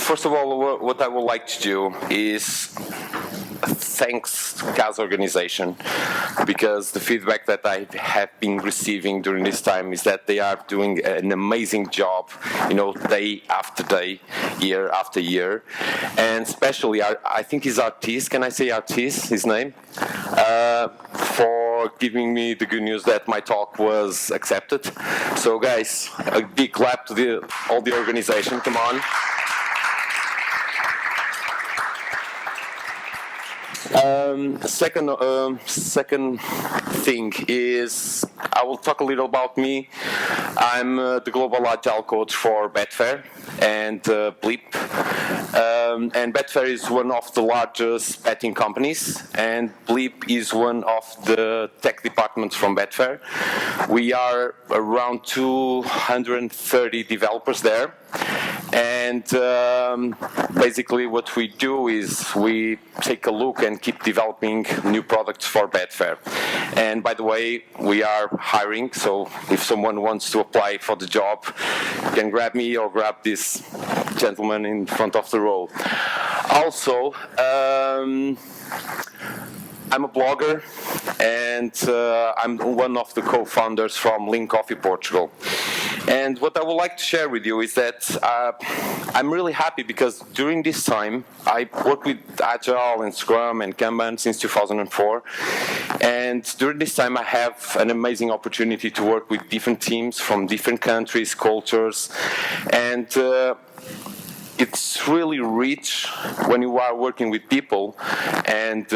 first of all, what I would like to do is thanks CAS organization, because the feedback that I have been receiving during this time is that they are doing an amazing job, day after day, year after year, and especially I think it's Artis, can I say Artis, his name, for giving me the good news that my talk was accepted. So guys, a big clap to all the organization, come on. Second thing is I will talk a little about me. I'm the Global Agile Coach for Betfair and Bleep. And Betfair is one of the largest betting companies, and Bleep is one of the tech departments from Betfair. We are around 230 developers there. And basically what we do is we take a look and keep developing new products for Betfair. And by the way, we are hiring, so if someone wants to apply for the job, you can grab me or grab this gentleman in front of the row. Also, I'm a blogger, and I'm one of the co-founders from Lean Coffee Portugal. And what I would like to share with you is that I'm really happy because during this time, I worked with Agile and Scrum and Kanban since 2004. And during this time, I have an amazing opportunity to work with different teams from different countries, cultures, and it's really rich when you are working with people and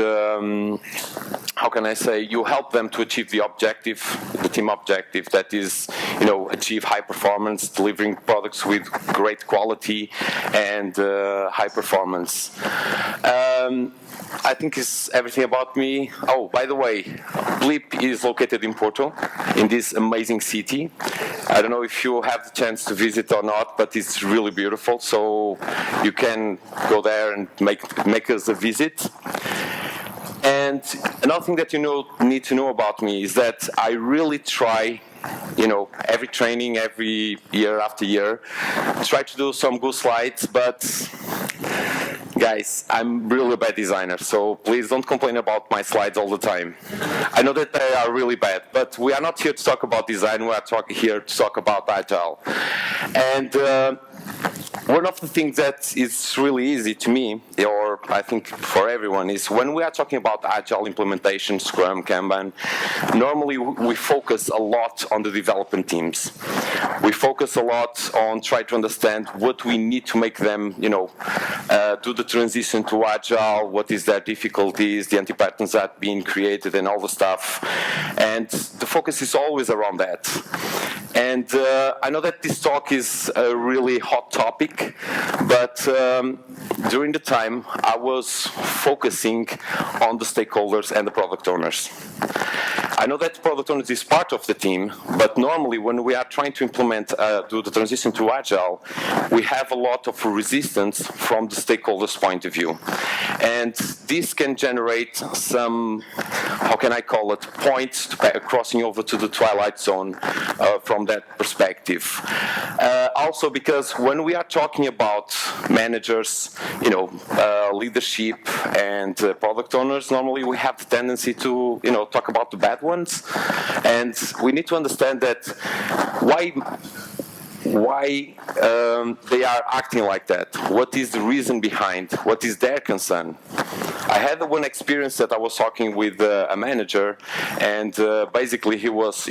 how can I say, you help them to achieve the objective, the team objective, that is, achieve high performance, delivering products with great quality and high performance. I think it's everything about me. Oh, by the way, Bleep is located in Porto, in this amazing city. I don't know if you have the chance to visit or not, but it's really beautiful. So you can go there and make us a visit. And another thing that you need to know about me is that I really try, every training, every year after year, try to do some good slides, but guys, I'm really a bad designer, so please don't complain about my slides all the time. I know that they are really bad, but we are not here to talk about design, we are here to talk about Agile. And one of the things that is really easy to me, or I think for everyone, is when we are talking about Agile implementation, Scrum, Kanban, normally we focus a lot on the development teams. We focus a lot on trying to understand what we need to make them, do the transition to Agile, what is their difficulties, the anti-patterns that are being created and all the stuff. And the focus is always around that. And I know that this talk is a really hot topic, but during the time I was focusing on the stakeholders and the product owners. I know that product owners is part of the team, but normally when we are trying to implement, do the transition to Agile, we have a lot of resistance from the stakeholders' point of view. And this can generate some, how can I call it, points crossing over to the Twilight Zone from that perspective. Also because when we are talking about managers, leadership and product owners, normally we have the tendency to, talk about the bad ones. And we need to understand that why they are acting like that. What is the reason behind? What is their concern? I had one experience that I was talking with a manager, and basically he was,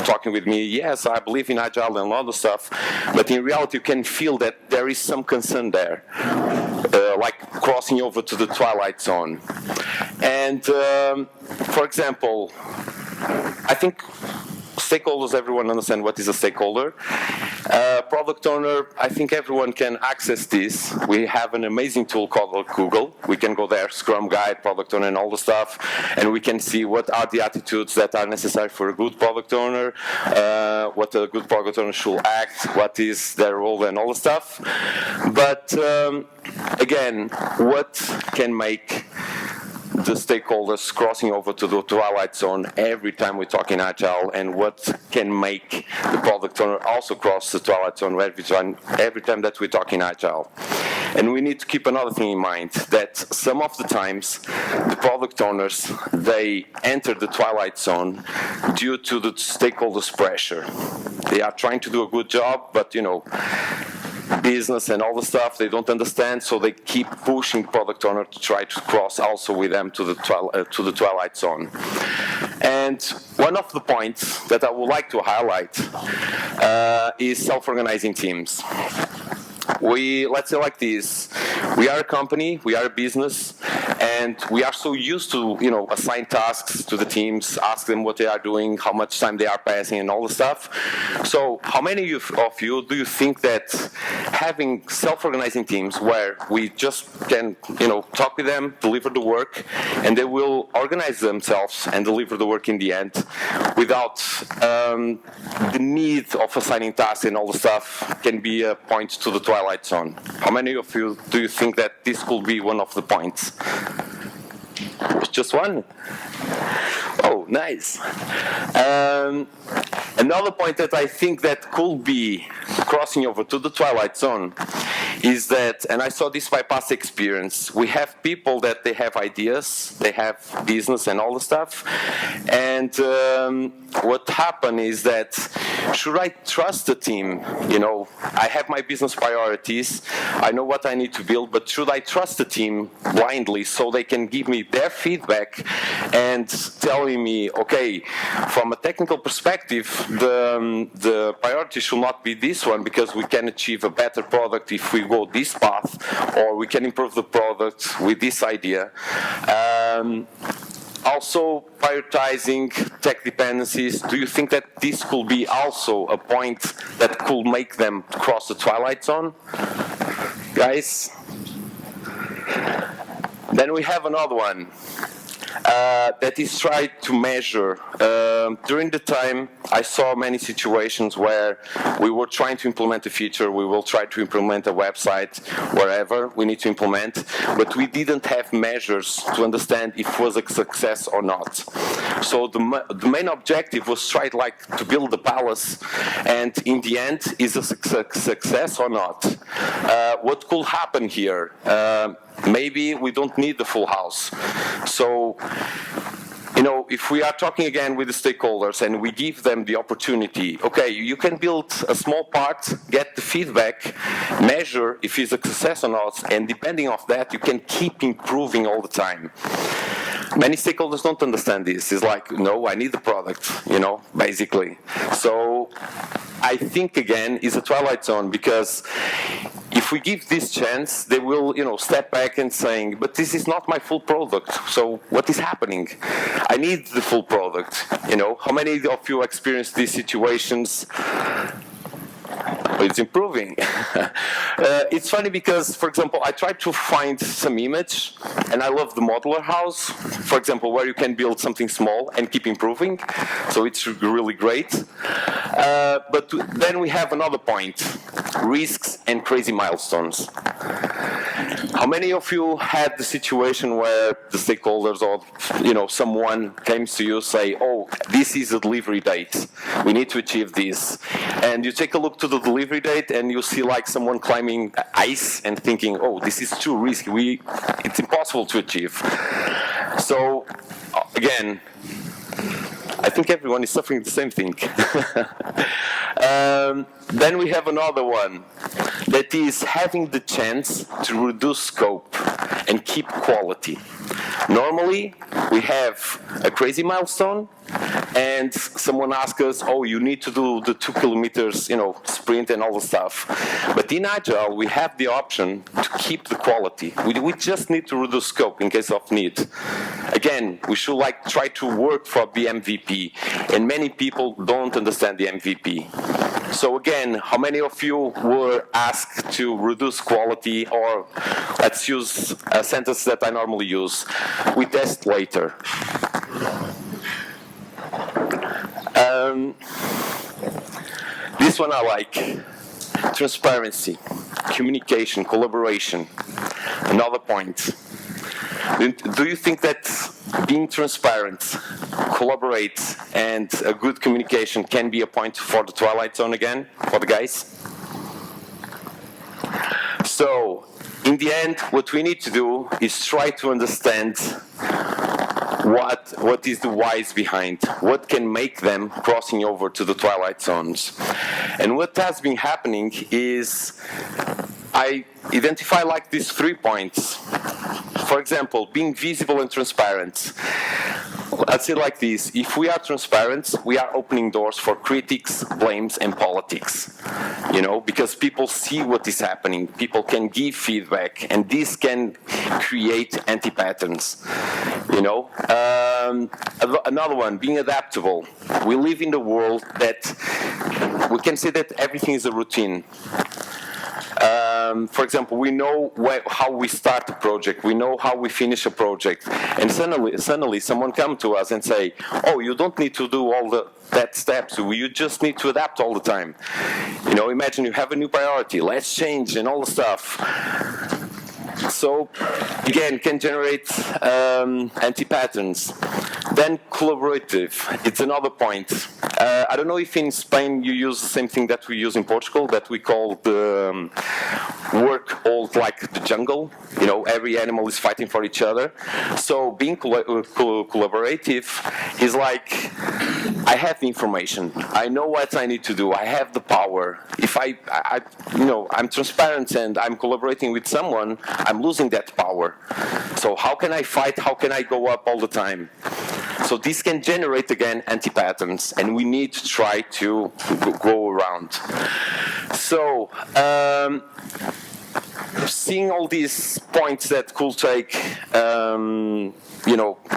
talking with me, yes, I believe in Agile and a lot of stuff, but in reality you can feel that there is some concern there, like crossing over to the Twilight Zone. And for example, I think stakeholders, everyone understands what is a stakeholder. Product owner, I think everyone can access this. We have an amazing tool called Google. We can go there, Scrum Guide, Product Owner, and all the stuff, and we can see what are the attitudes that are necessary for a good product owner, what a good product owner should act, what is their role, and all the stuff. But again, what can make the stakeholders crossing over to the Twilight Zone every time we talk in Agile, and what can make the product owner also cross the Twilight Zone every time that we talk in Agile. And we need to keep another thing in mind, that some of the times the product owners, they enter the Twilight Zone due to the stakeholders' pressure. They are trying to do a good job, but business and all the stuff they don't understand, so they keep pushing product owner to try to cross also with them to the Twilight Zone. And one of the points that I would like to highlight is self-organizing teams. Let's say like this, we are a company, we are a business, and we are so used to, assign tasks to the teams, ask them what they are doing, how much time they are passing, and all the stuff. So how many of you do you think that having self-organizing teams where we just can, talk with them, deliver the work, and they will organize themselves and deliver the work in the end without the need of assigning tasks and all the stuff can be a point to the Twilight Zone? How many of you do you think that this could be one of the points? Just one? Oh, nice. Another point that I think that could be crossing over to the Twilight Zone is that, and I saw this by past experience, we have people that they have ideas, they have business and all the stuff, and what happened is that, should I trust the team? I have my business priorities, I know what I need to build, but should I trust the team blindly so they can give me their feedback and telling me, okay, from a technical perspective, the priority should not be this one because we can achieve a better product if we go this path, or we can improve the product with this idea. Also, prioritizing tech dependencies, do you think that this could be also a point that could make them cross the Twilight Zone? Guys? Then we have another one. That is tried to measure. During the time, I saw many situations where we were trying to implement a feature, we will try to implement a website, wherever we need to implement, but we didn't have measures to understand if it was a success or not. So the main objective was try to build the palace, and in the end, is a success or not? What could happen here? Maybe we don't need the full house. So, if we are talking again with the stakeholders and we give them the opportunity, okay, you can build a small part, get the feedback, measure if it's a success or not, and depending on that, you can keep improving all the time. Many stakeholders don't understand this. It's like, no, I need the product, basically. So I think, again, it's a Twilight Zone because if we give this chance, they will, step back and saying, but this is not my full product. So what is happening? I need the full product. How many of you experience these situations? It's improving. It's funny because, for example, I tried to find some image, and I love the modular house, for example, where you can build something small and keep improving. So it's really great. But then we have another point, risks and crazy milestones. How many of you had the situation where the stakeholders or someone comes to you say, oh, this is a delivery date, we need to achieve this, and you take a look to the delivery date and you see like someone climbing ice and thinking, oh, this is too risky, it's impossible to achieve. So again, I think everyone is suffering the same thing. Then we have another one, that is having the chance to reduce scope and keep quality. Normally, we have a crazy milestone, and someone asks us, oh, you need to do the 2 kilometers, sprint and all the stuff. But in Agile, we have the option to keep the quality. We just need to reduce scope in case of need. Again, we should try to work for the MVP, and many people don't understand the MVP. So again, how many of you were asked to reduce quality, or let's use a sentence that I normally use, we test later. This one I like. Transparency, communication, collaboration. Another point. Do you think that being transparent, collaborate, and a good communication can be a point for the Twilight Zone again, for the guys? So, in the end, what we need to do is try to understand what is the whys behind, what can make them crossing over to the Twilight Zones. And what has been happening is I identify like these 3 points. For example, being visible and transparent. Let's say like this, if we are transparent, we are opening doors for critics, blames, and politics. You know, because people see what is happening, people can give feedback, and this can create anti-patterns. You know, another one, being adaptable. We live in the world that we can say that everything is a routine. For example, we know how we start a project, we know how we finish a project, and suddenly someone comes to us and say, oh, you don't need to do all that steps, you just need to adapt all the time. You know, imagine you have a new priority, let's change and all the stuff. So, again, can generate anti-patterns. Then collaborative, it's another point. I don't know if in Spain you use the same thing that we use in Portugal, that we call the work old like the jungle. You know, every animal is fighting for each other. So being collaborative is like, I have the information, I know what I need to do, I have the power. If I'm transparent and I'm collaborating with someone, I'm losing that power. So how can I fight? How can I go up all the time? So this can generate, again, anti-patterns, and we need to try to go around. So, seeing all these points that could take,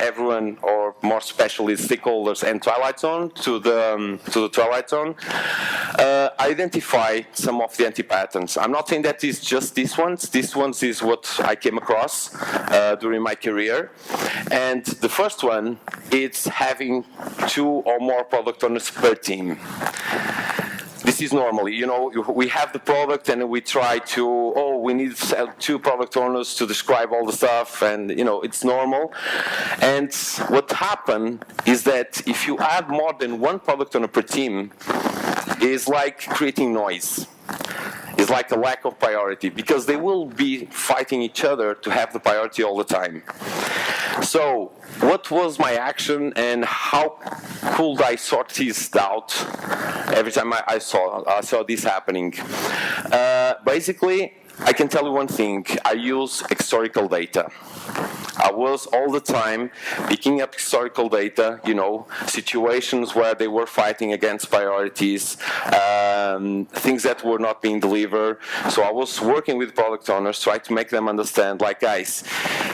everyone, or more especially stakeholders and Twilight Zone to the Twilight Zone, identify some of the anti-patterns. I'm not saying that it's just these ones. These ones is what I came across during my career. And the first one, it's having 2 or more product owners per team. This is normally, we have the product and we try to, we need 2 product owners to describe all the stuff, and, it's normal. And what happened is that if you add more than 1 product owner per team, it's like creating noise. It's like a lack of priority, because they will be fighting each other to have the priority all the time. So, what was my action and how could I sort this out every time I saw this happening? Basically, I can tell you one thing, I use historical data. I was all the time picking up historical data, situations where they were fighting against priorities, things that were not being delivered. So I was working with product owners, trying to make them understand, like, guys,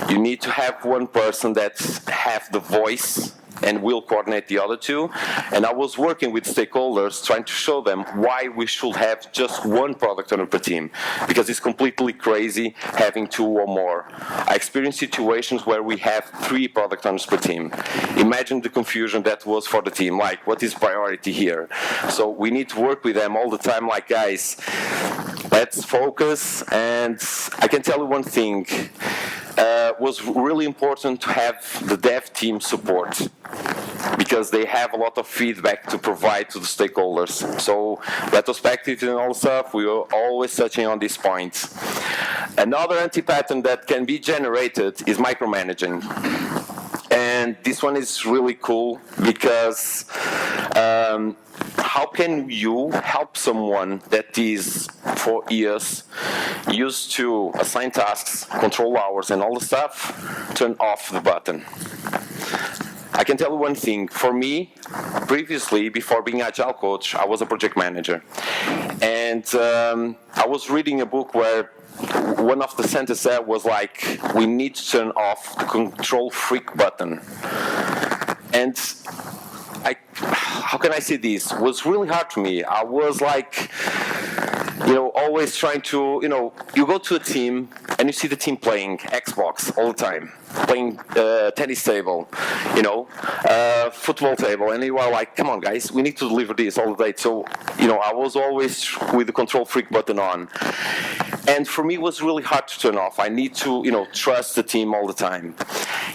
you need to have one person that have the voice and will coordinate the other 2. And I was working with stakeholders trying to show them why we should have just 1 product owner per team, because it's completely crazy having 2 or more. I experienced situations where we have 3 product owners per team. Imagine the confusion that was for the team, like, what is priority here? So we need to work with them all the time, like, guys, let's focus. And I can tell you one thing, was really important to have the dev team support, because they have a lot of feedback to provide to the stakeholders. So retrospective and all stuff, we are always touching on these points. Another anti-pattern that can be generated is micromanaging. And this one is really cool, because how can you help someone that is, for years, used to assign tasks, control hours, and all the stuff, turn off the button? I can tell you one thing. For me, previously, before being Agile coach, I was a project manager. And I was reading a book where one of the sentences there was like, we need to turn off the control freak button. And how can I say this? It was really hard for me. I was like, always trying to, you go to a team and you see the team playing Xbox all the time, playing tennis table, football table, and you are like, come on guys, we need to deliver this all the day. So, I was always with the control freak button on. And for me, it was really hard to turn off. I need to, trust the team all the time.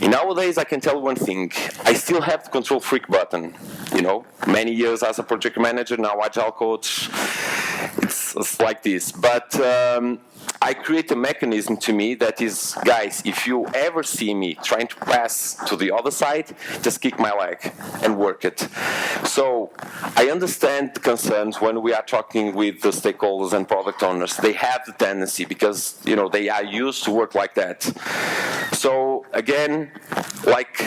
And nowadays, I can tell one thing. I still have the control freak button. Many years as a project manager, now Agile coach. It's like this. But I create a mechanism to me that is, guys, if you ever see me trying to pass to the other side, just kick my leg and work it. So I understand the concerns when we are talking with the stakeholders and product owners. They have the tendency because, they are used to work like that. So again, like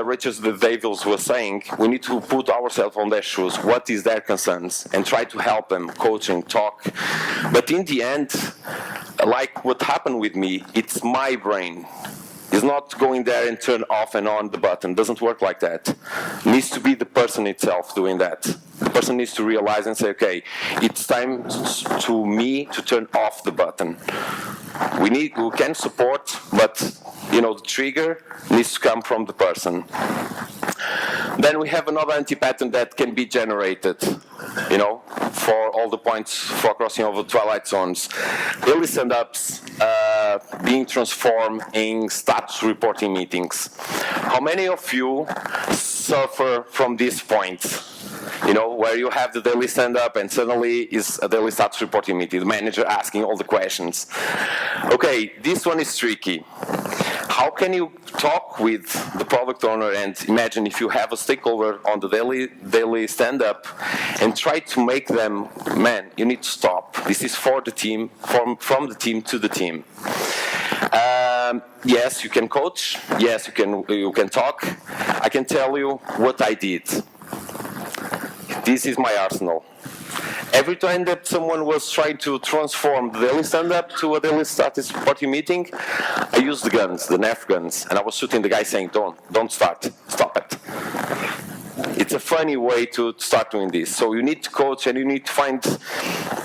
Richard Davies was saying, we need to put ourselves on their shoes. What is their concerns? And try to help them, coaching, talk. But in the end, like what happened with me, it's my brain. It's not going there and turn off and on the button. It doesn't work like that. It needs to be the person itself doing that. The person needs to realize and say, okay, it's time to me to turn off the button. We can support, but the trigger needs to come from the person. Then we have another anti-pattern that can be generated, for all the points for crossing over Twilight Zones. Daily stand-ups being transformed in status reporting meetings. How many of you suffer from this point? Where you have the daily stand-up and suddenly is a daily status reporting meeting, the manager asking all the questions. Okay, this one is tricky. How can you talk with the product owner and imagine if you have a stakeholder on the daily stand-up and try to make them, man, you need to stop. This is for the team, from the team to the team. Yes, you can coach. Yes, you can talk. I can tell you what I did. This is my arsenal. Every time that someone was trying to transform the daily stand-up to a daily status reporting meeting, I used the guns, the Nerf guns, and I was shooting the guy saying, don't start, stop it. It's a funny way to start doing this. So you need to coach and you need to find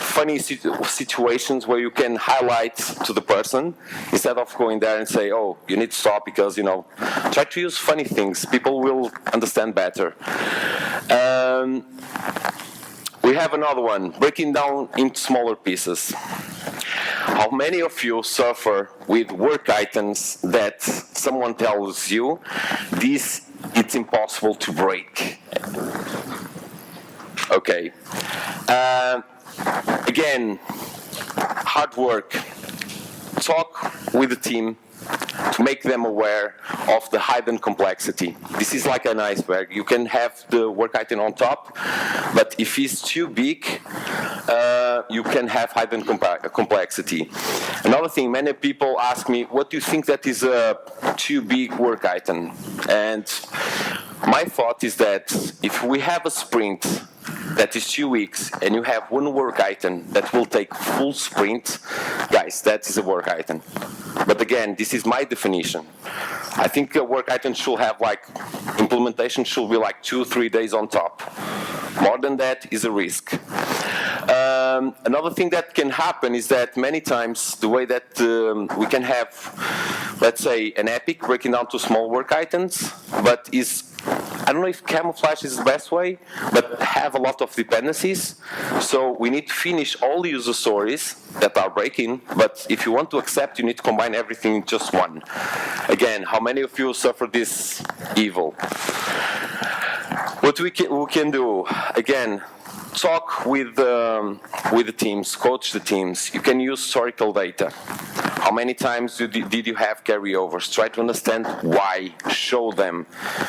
funny situations where you can highlight to the person instead of going there and say, oh, you need to stop because, try to use funny things. People will understand better. We have another one, breaking down into smaller pieces. How many of you suffer with work items that someone tells you, it's impossible to break? Okay. Again, hard work. Talk with the team to make them aware of the hidden complexity. This is like an iceberg. You can have the work item on top, but if it's too big, you can have hidden complexity. Another thing, many people ask me, what do you think that is a too big work item? And my thought is that if we have a sprint that is 2 weeks and you have one work item that will take full sprint, guys, that is a work item. But again, this is my definition. I think a work item should have implementation should be 2-3 days on top. More than that is a risk. Another thing that can happen is that many times the way that we can have, let's say, an epic breaking down to small work items, but I don't know if camouflage is the best way, but have a lot of dependencies. So we need to finish all the user stories that are breaking, but if you want to accept, you need to combine everything in just one. Again, how many of you suffer this evil? What we can do, again, talk with the teams, coach the teams. You can use historical data. How many times did you have carryovers? Try to understand why, show them.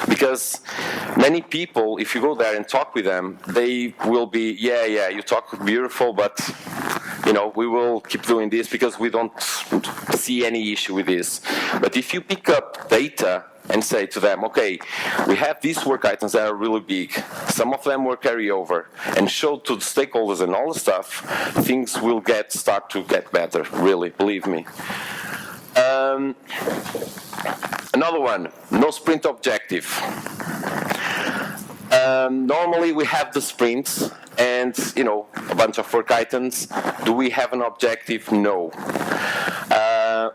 Because many people, if you go there and talk with them, they will be, yeah, you talk beautiful, but we will keep doing this because we don't see any issue with this. But if you pick up data and say to them, okay, we have these work items that are really big. Some of them were carryover, and show to the stakeholders and all the stuff, things will start to get better, really, believe me. Another one, no sprint objective. Normally we have the sprints and, a bunch of work items. Do we have an objective? No.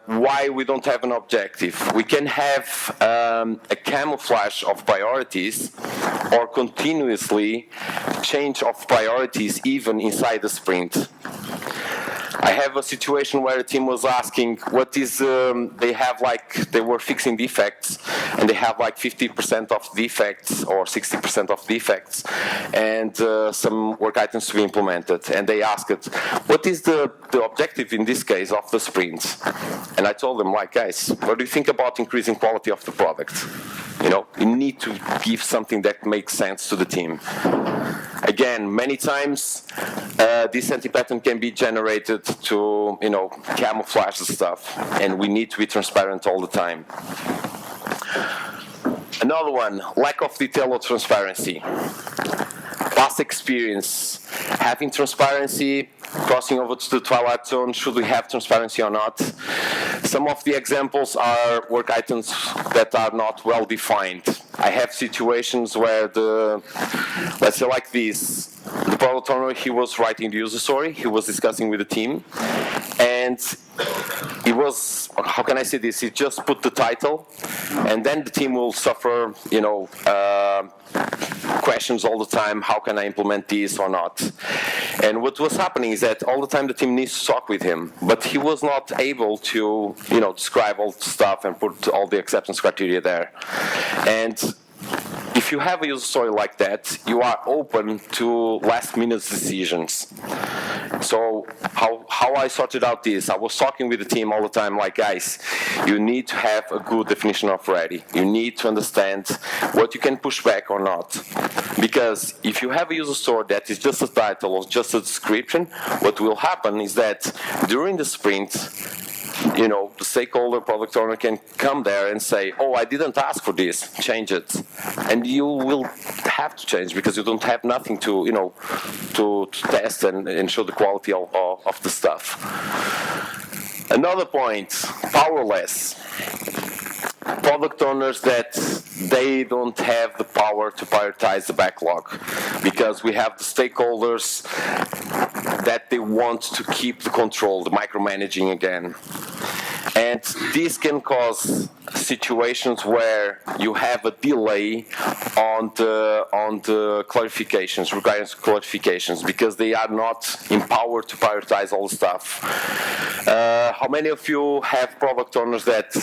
Why we don't have an objective? We can have a camouflage of priorities or continuously change of priorities even inside the sprint. I have a situation where a team was asking what is, they were fixing defects and they have like 50% of defects or 60% of defects and some work items to be implemented. And they asked, what is the objective in this case of the sprint? And I told them, like, guys, what do you think about increasing quality of the product? You need to give something that makes sense to the team. Again, many times this anti-pattern can be generated to, camouflage the stuff, and we need to be transparent all the time. Another one, lack of detail or transparency. Past experience, having transparency, crossing over to the Twilight Zone, should we have transparency or not? Some of the examples are work items that are not well defined. I have situations where let's say like this, the product owner, he was writing the user story, he was discussing with the team, and it was, how can I say this, he just put the title, and then the team will suffer, questions all the time, how can I implement this or not? And what was happening is that all the time the team needs to talk with him, but he was not able to, describe all the stuff and put all the acceptance criteria there. And if you have a user story like that, you are open to last-minute decisions. So how I sorted out this, I was talking with the team all the time, like, guys, you need to have a good definition of ready. You need to understand what you can push back or not. Because if you have a user story that is just a title or just a description, what will happen is that during the sprint, the stakeholder product owner can come there and say, oh, I didn't ask for this, change it. And you will have to change because you don't have nothing to, to test and show the quality of the stuff. Another point, powerless. Product owners that they don't have the power to prioritize the backlog because we have the stakeholders that they want to keep the control, the micromanaging again. And this can cause situations where you have a delay on the clarifications, requirements clarifications, because they are not empowered to prioritize all the stuff. How many of you have product owners that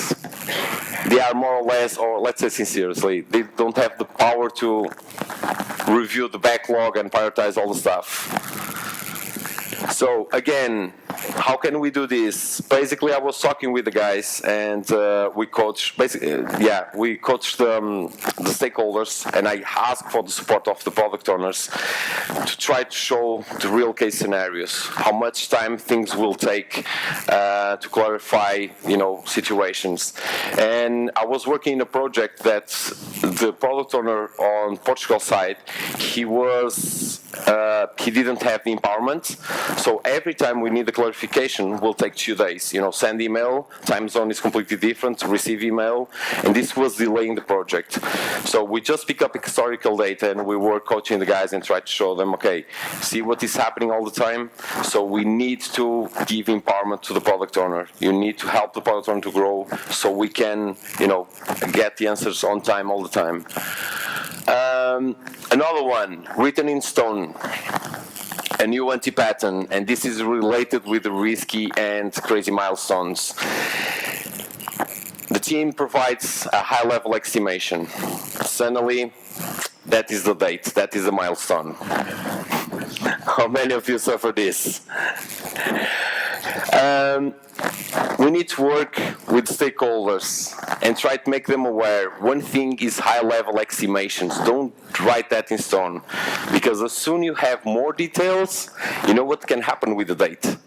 they are more or less, or let's say sincerely, they don't have the power to review the backlog and prioritize all the stuff? So again, how can we do this? Basically, I was talking with the guys, and we coached. We coached the stakeholders, and I asked for the support of the product owners to try to show the real case scenarios, how much time things will take to clarify, situations. And I was working in a project that the product owner on Portugal side, he didn't have the empowerment. So every time we need a clarification, will take 2 days. Send email, time zone is completely different, receive email, and this was delaying the project. So we just pick up historical data and we were coaching the guys and try to show them, okay, see what is happening all the time. So we need to give empowerment to the product owner. You need to help the product owner to grow so we can, get the answers on time all the time. Another one, written in stone. A new anti-pattern, and this is related with the risky and crazy milestones. The team provides a high-level estimation. Suddenly, that is the date, that is the milestone. How many of you suffer this? We need to work with stakeholders and try to make them aware. One thing is high-level estimations. Don't write that in stone, because as soon you have more details, you know what can happen with the date.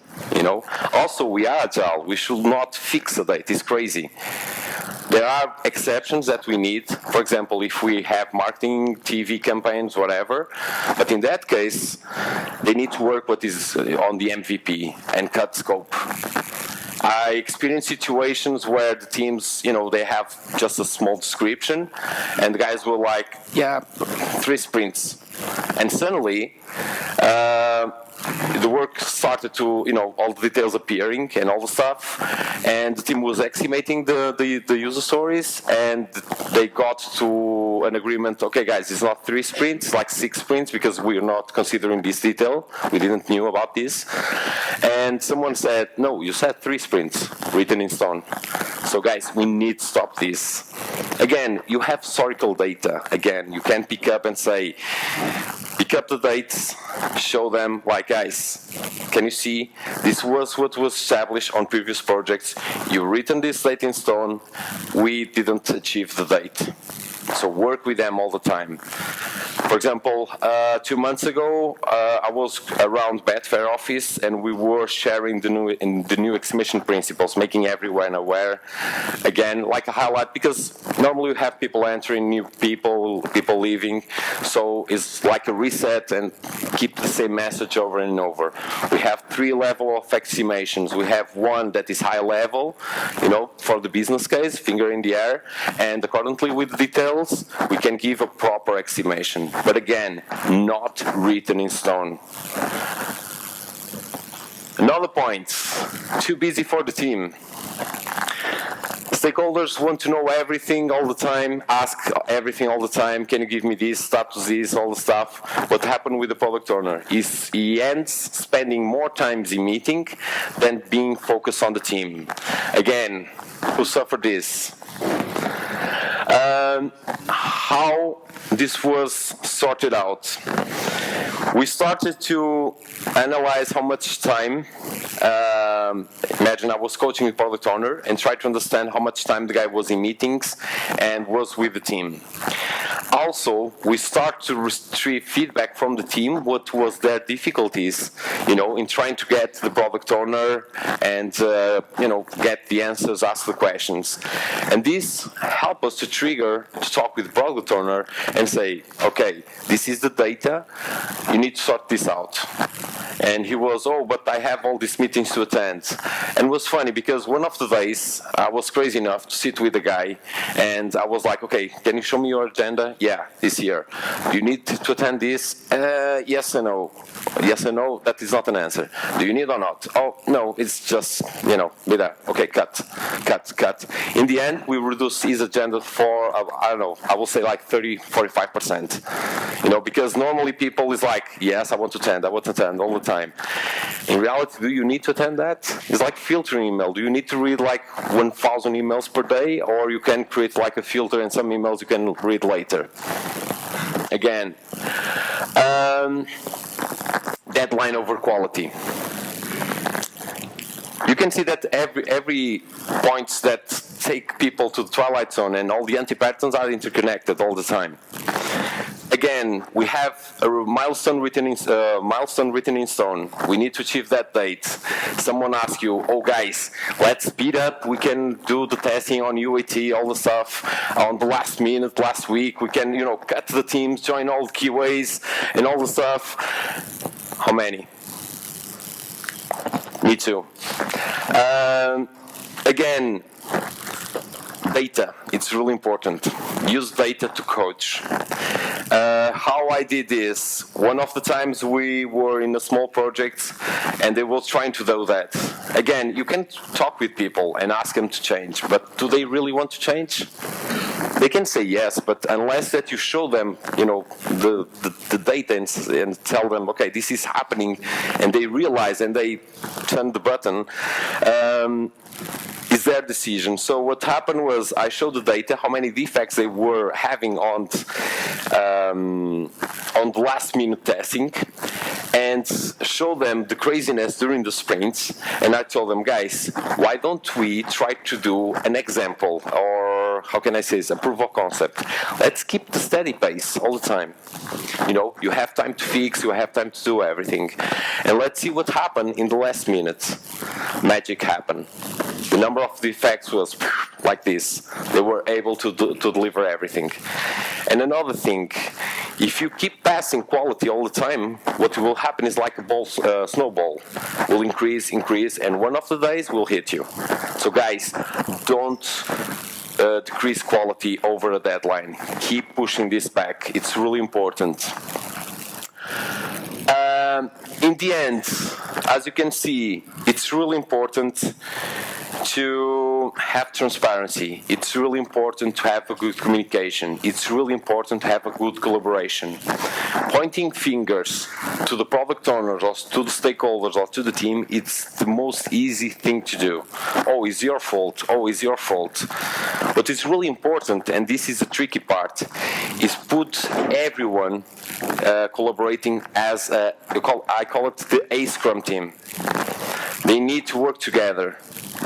Also, we are agile. We should not fix a date. It's crazy. There are exceptions that we need. For example, if we have marketing, TV campaigns, whatever. But in that case, they need to work what is on the MVP and cut scope. I experienced situations where the teams, they have just a small description, and the guys were like, 3 sprints. And suddenly, the work started to, all the details appearing and all the stuff, and the team was estimating the user stories, and they got to an agreement. Okay, guys, it's not 3 sprints, like 6 sprints, because we're not considering this detail. We didn't knew about this, and someone said, no, you said 3 sprints, written in stone. So guys, we need to stop this. Again, you have historical data. Again, you can pick up and say, pick up the dates, show them, like, guys, can you see, this was what was established on previous projects. You've written this date in stone. We didn't achieve the date. So work with them all the time. For example, 2 months ago, I was around Betfair office, and we were sharing the new exhibition principles, making everyone aware. Again, like a highlight, because normally we have people entering, new people leaving, so it's like a reset and keep the same message over and over. We have 3 levels of estimations. We have one that is high level, for the business case, finger in the air, and accordingly with the details, we can give a proper estimation. But again, not written in stone. Another point, too busy for the team. Stakeholders want to know everything all the time, ask everything all the time. Can you give me this, status this, all the stuff? What happened with the product owner is he ends spending more time in meeting than being focused on the team. Again, who suffered this? How this was sorted out. We started to analyze how much time, imagine I was coaching a product owner and try to understand how much time the guy was in meetings and was with the team. Also, we start to retrieve feedback from the team, what was their difficulties, in trying to get the product owner and, get the answers, ask the questions. And this helps us to trigger, to talk with the product owner and say, okay, this is the data, you need to sort this out. And he was, but I have all these meetings to attend. And it was funny because one of the days I was crazy enough to sit with the guy, and I was like, okay, can you show me your agenda? Yeah, this year. Do you need to attend this? Yes and no. Yes and no, that is not an answer. Do you need or not? Oh, no, it's just, be there. Okay, cut. In the end, we reduced his agenda for, I don't know, I will say like 30-45%. Because normally people is like, yes, I want to attend all the time. In reality, do you need to attend that? It's like filtering email. Do you need to read like 1,000 emails per day, or you can create like a filter and some emails you can read later? Again, deadline over quality. You can see that every points that take people to the Twilight Zone and all the anti-patterns are interconnected all the time. Again, we have a milestone written in stone. We need to achieve that date. Someone asks you, guys, let's speed up. We can do the testing on UAT, all the stuff on the last minute, last week. We can, cut the teams, join all the keyways and all the stuff. How many? Me too. Again, data, it's really important. Use data to coach. How I did this, one of the times we were in a small project and they were trying to do that. Again, you can talk with people and ask them to change, but do they really want to change? They can say yes, but unless that you show them, the data and tell them, okay, this is happening, and they realize and they turn the button, is their decision. So what happened was I showed the data, how many defects they were having on the last minute testing, and show them the craziness during the sprints. And I told them, guys, why don't we try to do an example, or how can I say this, a proof of concept. Let's keep the steady pace all the time. You have time to fix, you have time to do everything. And let's see what happened in the last minute. Magic happened. The number of defects was like this. They were able to deliver everything. And another thing, if you keep passing quality all the time, what will happen is like a snowball. Will increase, and one of the days will hit you. So guys, don't decrease quality over a deadline. Keep pushing this back. It's really important. In the end, as you can see, it's really important to have transparency. It's really important to have a good communication. It's really important to have a good collaboration. Pointing fingers to the product owners or to the stakeholders or to the team, it's the most easy thing to do. Oh, it's your fault. Oh, it's your fault. What is really important, and this is the tricky part, is put everyone collaborating as I call it the A Scrum team. They need to work together.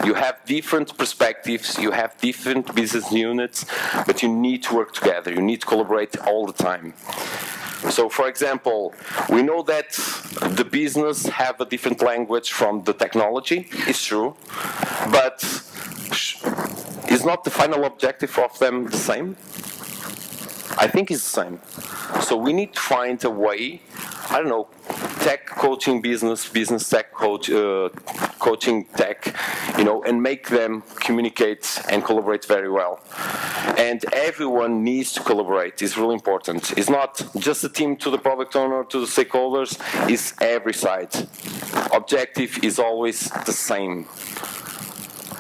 You have different perspectives, you have different business units, but you need to work together. You need to collaborate all the time. So, for example, we know that the business have a different language from the technology. It's true, but is not the final objective of them the same? I think it's the same. So we need to find a way, I don't know, tech coaching business, business tech coaching tech, and make them communicate and collaborate very well. And everyone needs to collaborate. It's really important. It's not just the team to the product owner, to the stakeholders, it's every side. Objective is always the same.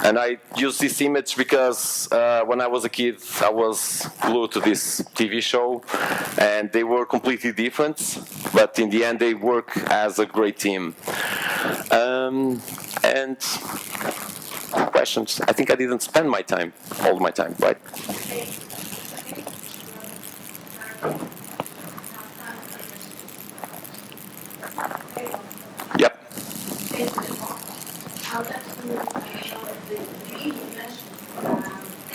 And I use this image because when I was a kid, I was glued to this TV show, and they were completely different, but in the end, they work as a great team. And questions? I think I didn't spend all my time, right? Yep.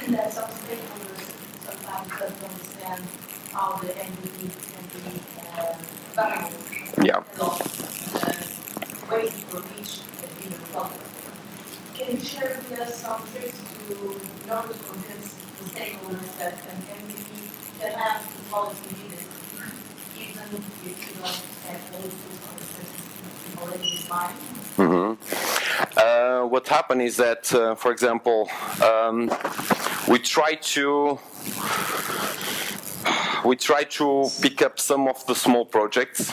That some stakeholders sometimes don't understand how the MVP can be valuable. Yeah. Waiting for each given problem. Can you share with us some tricks in order to convince the stakeholders that an MVP can have the quality needed, even if you don't have all the tools or the systems already in mind? What happened is that, for example, we try to pick up some of the small projects.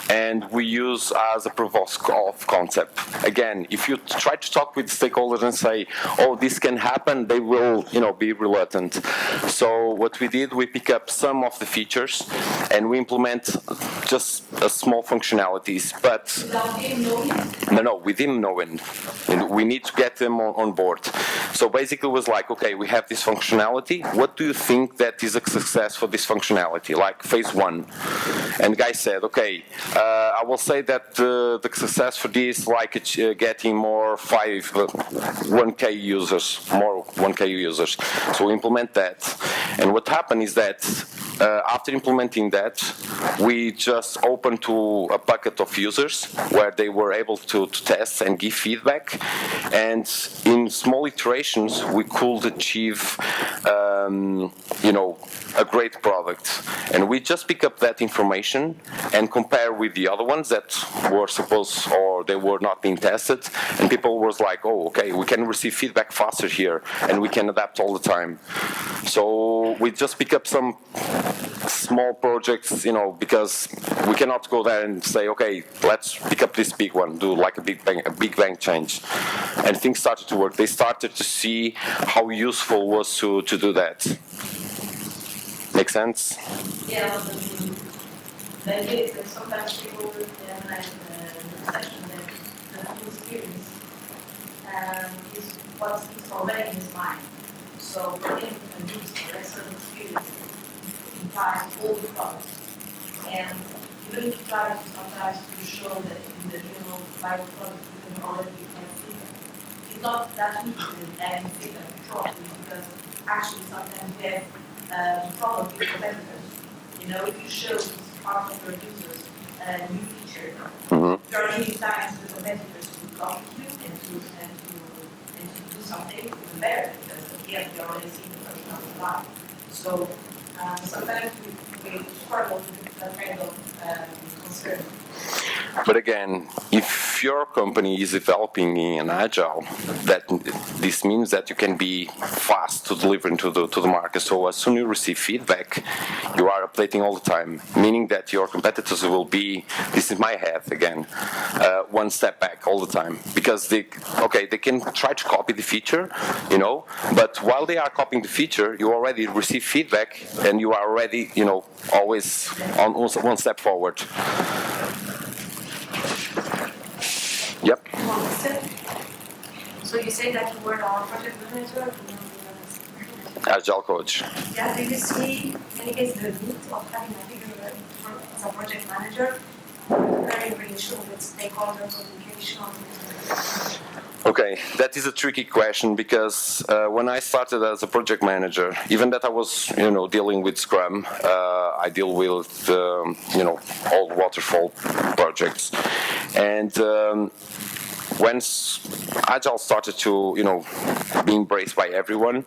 And we use as a proof of concept. Again, if you try to talk with stakeholders and say, "Oh, this can happen," they will, be reluctant. So what we did, we pick up some of the features and we implement just a small functionalities. But without them knowing? No, with him knowing. And we need to get them on board. So basically, it was like, okay, we have this functionality. What do you think that is a success for this functionality? Like phase one. And the guy said, okay, I will say that the success for this, like getting more 1K users. So we implement that. And what happened is that after implementing that, we just opened to a bucket of users where they were able to test and give feedback. And in small iterations, we could achieve, a great product. And we just pick up that information and compare with the other ones that were supposed, or they were not being tested. And people was like, oh, okay, we can receive feedback faster here and we can adapt all the time. So we just pick up some small projects, because we cannot go there and say, okay, let's pick up this big one, do like a big bang change. And things started to work. They started to see how useful was to do that. Make sense? Yeah, the idea is that sometimes people have like the perception that the full experience is what's already in his mind. So for him to use that sort of experience implies all the products. And even if you try to sometimes to show that in the real vital product you can already have feedback, it's not that easy with adding feedback shortly, because actually sometimes we have problem with competitors. If you show part of your users a new feature, there are many times the competitors to come to you and to do something even better, because at the end we already see the person on the line. So sometimes we struggle with that kind of concern. But again, if if your company is developing in Agile, that this means that you can be fast to delivering to the market. So as soon as you receive feedback, you are updating all the time, meaning that your competitors will be, this is my head again, one step back all the time, because they can try to copy the feature, but while they are copying the feature, you already receive feedback and you are already, always on one step forward. Yep. So you say that you were our project manager? Agile coach. Yeah, do you see, in any case, the need of having a figure as a project manager, very relation with stakeholder communication? Okay, that is a tricky question, because when I started as a project manager, even that I was, dealing with Scrum, I deal with, all waterfall projects, and when Agile started to, be embraced by everyone,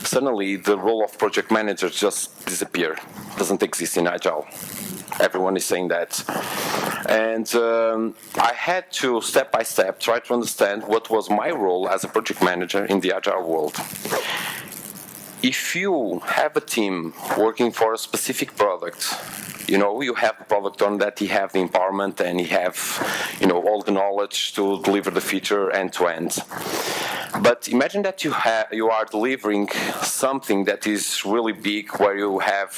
suddenly the role of project manager just disappeared. Doesn't exist in Agile. Everyone is saying that. And I had to, step by step, try to understand what was my role as a project manager in the Agile world. If you have a team working for a specific product, you have the product owner that he have the empowerment and he have, all the knowledge to deliver the feature end to end. But imagine that you are delivering something that is really big, where you have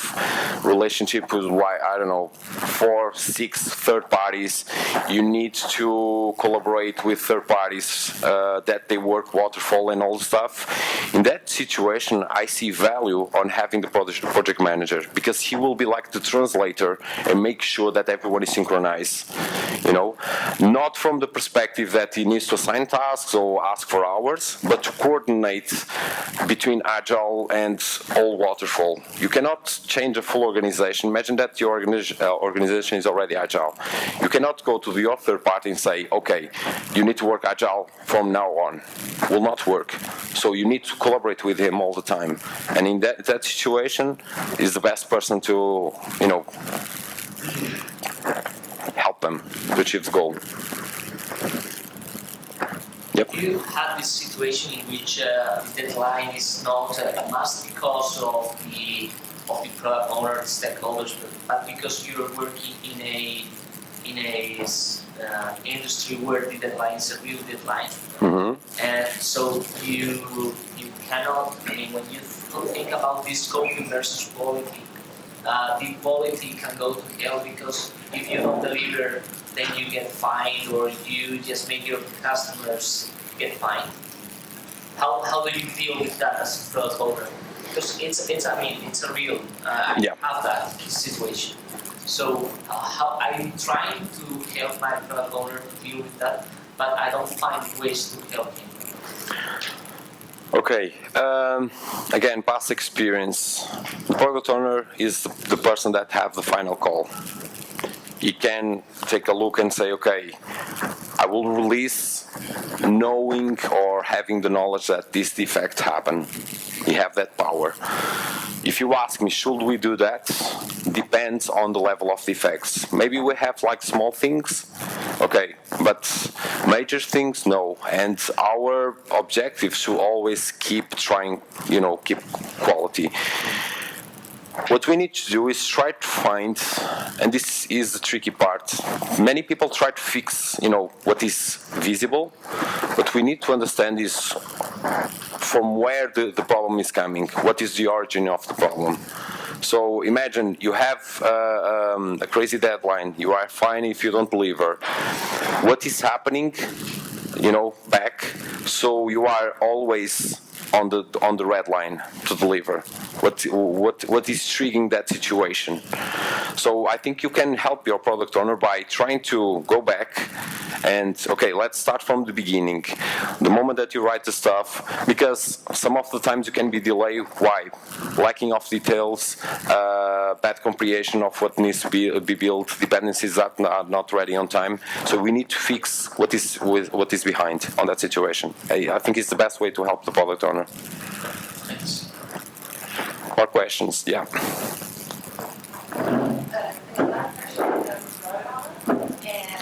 relationship with, 4, 6 third parties. You need to collaborate with third parties that they work waterfall and all stuff. In that situation, I see value on having the project manager, because he will be like the translator and make sure that everyone is synchronized. Not from the perspective that he needs to assign tasks or ask for hours, but to coordinate between Agile and all waterfall. You cannot change a full organization. Imagine that your organization is already Agile. You cannot go to your third party and say, okay, you need to work Agile from now on. Will not work. So you need to collaborate with him all the time. And in that situation is the best person to, help them to achieve the goal. Yep. You had this situation in which the deadline is not a must because of the product owner, the stakeholders, but because you're working in a industry where the deadline is a real deadline, and so you cannot. When you think about this scoping versus quality, the quality can go to hell, because if you don't deliver, then you get fined, or you just make your customers get fined. How do you deal with that as a product owner? Because it's a real I have that situation. So how I'm trying to help my product owner to deal with that, but I don't find ways to help him. Okay, again, past experience. The product owner is the person that have the final call. He can take a look and say, okay, I will release knowing or having the knowledge that this defect happened. You have that power. If you ask me, should we do that? Depends on the level of defects. Maybe we have like small things, okay, but major things, no. And our objective should always keep trying, keep quality. What we need to do is try to find, and this is the tricky part, many people try to fix, what is visible. What we need to understand is from where the problem is coming, what is the origin of the problem. So imagine you have a crazy deadline, you are fine if you don't deliver. What is happening, back, so you are always on the red line to deliver. What is triggering that situation? So I think you can help your product owner by trying to go back and, okay, let's start from the beginning. The moment that you write the stuff, because some of the times you can be delayed. Why? Lacking of details, bad comprehension of what needs to be built, dependencies that are not ready on time. So we need to fix what is behind on that situation. I think it's the best way to help the product owner. Thanks. More questions? Yeah.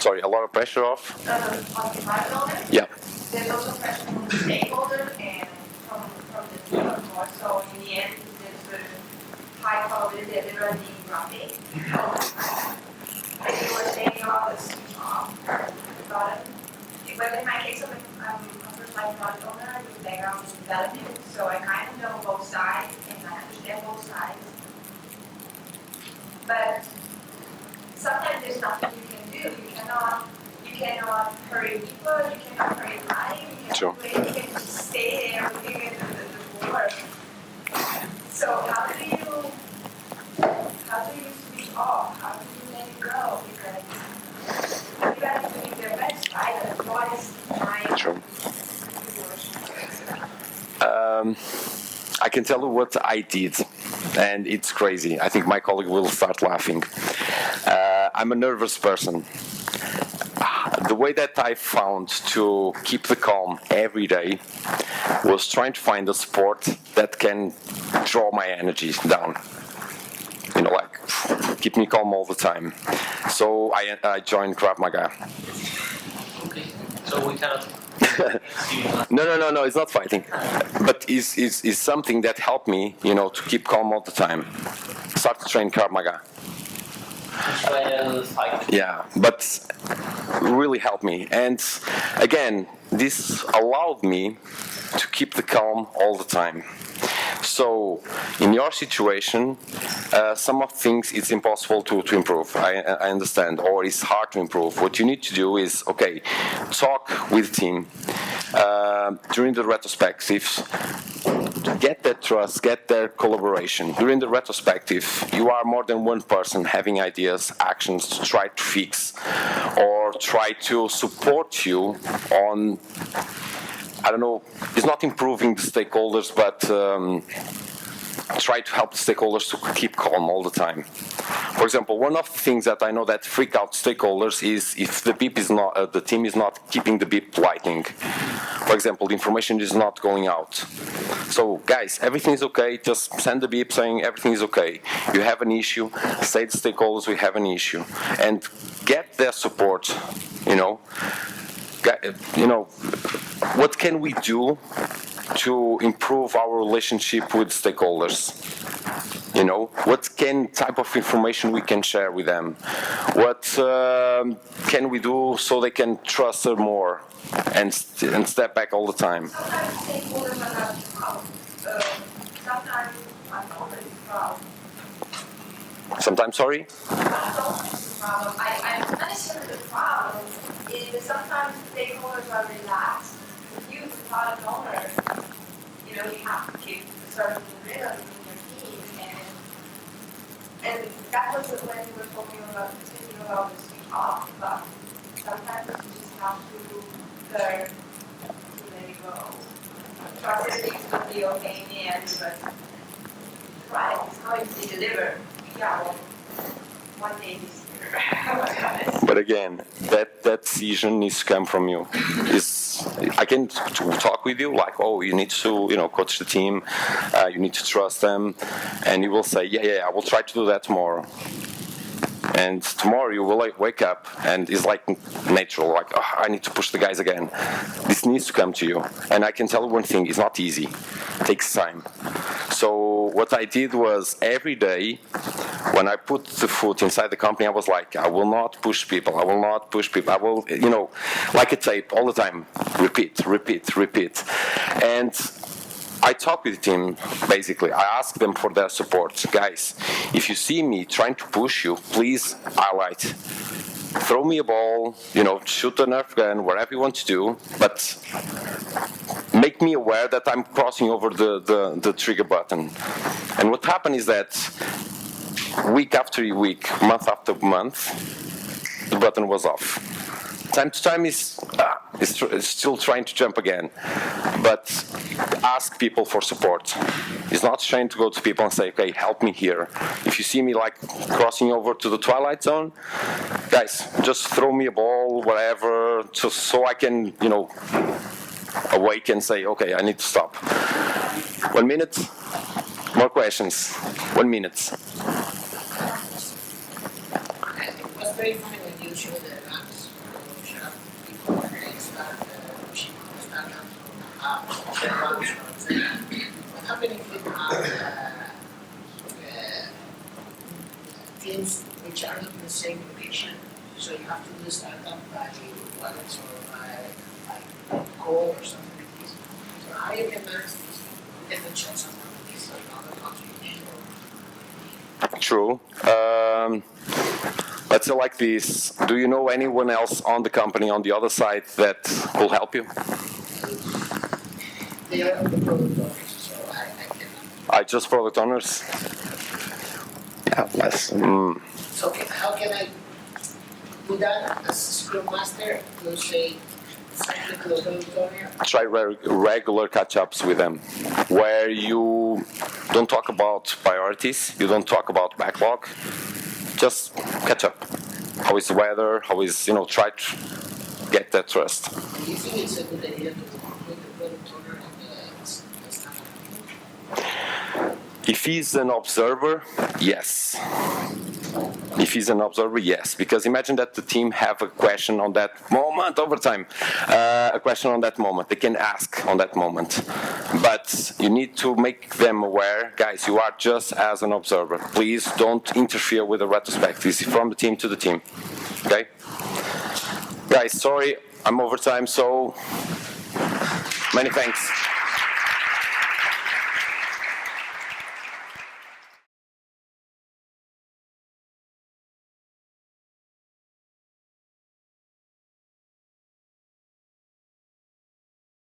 And sorry, a lot of pressure off? On the private owner, Yeah. there's also pressure from the stakeholder and from the team, of course. So in the end, there's a high probability that they're going to be grumpy all the time. Like you were saying, the switch off. But in my case, I'm a first-line product owner with background in development, so I kind of know both sides and I understand both sides. But sometimes there's nothing you can do. You cannot hurry people, you cannot hurry time, Sure. You can just stay there looking at the work. So how do you switch off? How do you let it go? Because everybody is doing their best, right? And everyone is trying Sure. to do I can tell you what I did, and it's crazy. I think my colleague will start laughing. I'm a nervous person. The way that I found to keep the calm every day was trying to find a sport that can draw my energy down. You know, like keep me calm all the time. So I joined Krav Maga. Okay. So we cannot. No, it's not fighting. But is something that helped me, to keep calm all the time. Start to train Krav Maga. Yeah, but really helped me. And again, this allowed me to keep the calm all the time. So, in your situation, some of things it's impossible to improve. I understand, or it's hard to improve. What you need to do is, talk with the team during the retrospectives. Get their trust, get their collaboration. During the retrospective, you are more than one person having ideas, actions to try to fix or try to support you on, it's not improving the stakeholders, but try to help the stakeholders to keep calm all the time. For example, one of the things that I know that freak out stakeholders is if the beep is not, the team is not keeping the beep lighting. For example, the information is not going out. So, guys, everything is okay. Just send the beep saying everything is okay. You have an issue. Say to stakeholders we have an issue, and get their support. What can we do to improve our relationship with stakeholders? What type of information we can share with them? What can we do so they can trust us more and step back all the time? Sometimes stakeholders are not the problem. Sometimes I'm always the problem. Sometimes, sorry? Not always the problem. I'm not necessarily the problem. Is sometimes stakeholders are relaxed. You, the product owner, you have to keep a certain rhythm in your team, and that was when we were speaking about the switch off. But sometimes you just have to learn to let it go. Trust that things will be okay in the end, but right, it's how you deliver. Yeah, well, one day this year. But again, that decision needs to come from you. I can talk with you like, you need to, coach the team, you need to trust them, and you will say, yeah, I will try to do that tomorrow. And tomorrow you will wake up and it's like natural, like, I need to push the guys again. This needs to come to you. And I can tell you one thing, it's not easy. It takes time. So what I did was every day, when I put the foot inside the company, I was like, I will not push people. I will not push people. I will, like a tape all the time. Repeat. And I talk with the team, basically. I ask them for their support. Guys, if you see me trying to push you, please highlight. Throw me a ball, shoot a Nerf gun, whatever you want to do, but make me aware that I'm crossing over the trigger button. And what happened is that week after week, month after month, the button was off. Time to time is still trying to jump again, but ask people for support. It's not shame to go to people and say, okay, help me here. If you see me like crossing over to the Twilight Zone, guys, just throw me a ball, whatever, just so I can, awake and say, okay, I need to stop. 1 minute, more questions. 1 minute. It was very funny when you showed the maps. start pushing the startup what happened if you have teams which are not in the same location? So you have to do startup by wallets or by code or something like this. So how you can manage this? You can mention someone that is another country or True. Let's say like this. Do you know anyone else on the company on the other side that will help you? they are the product owners, so I cannot. I just product owners. Yeah, less. So how can I do that as Scrum Master to say something to the product owner? Try regular catch-ups with them, where you don't talk about priorities, you don't talk about backlog, just catch up. How is the weather? How is, try to get that trust. Do you think it's a good idea to work with the product owner and the staff? If he's an observer, yes. If he's an observer, yes. Because imagine that the team have a question on that moment, over time, a question on that moment. They can ask on that moment. But you need to make them aware, guys, you are just as an observer. Please don't interfere with the retrospect. It's from the team to the team. Okay? Guys, sorry, I'm over time, so many thanks.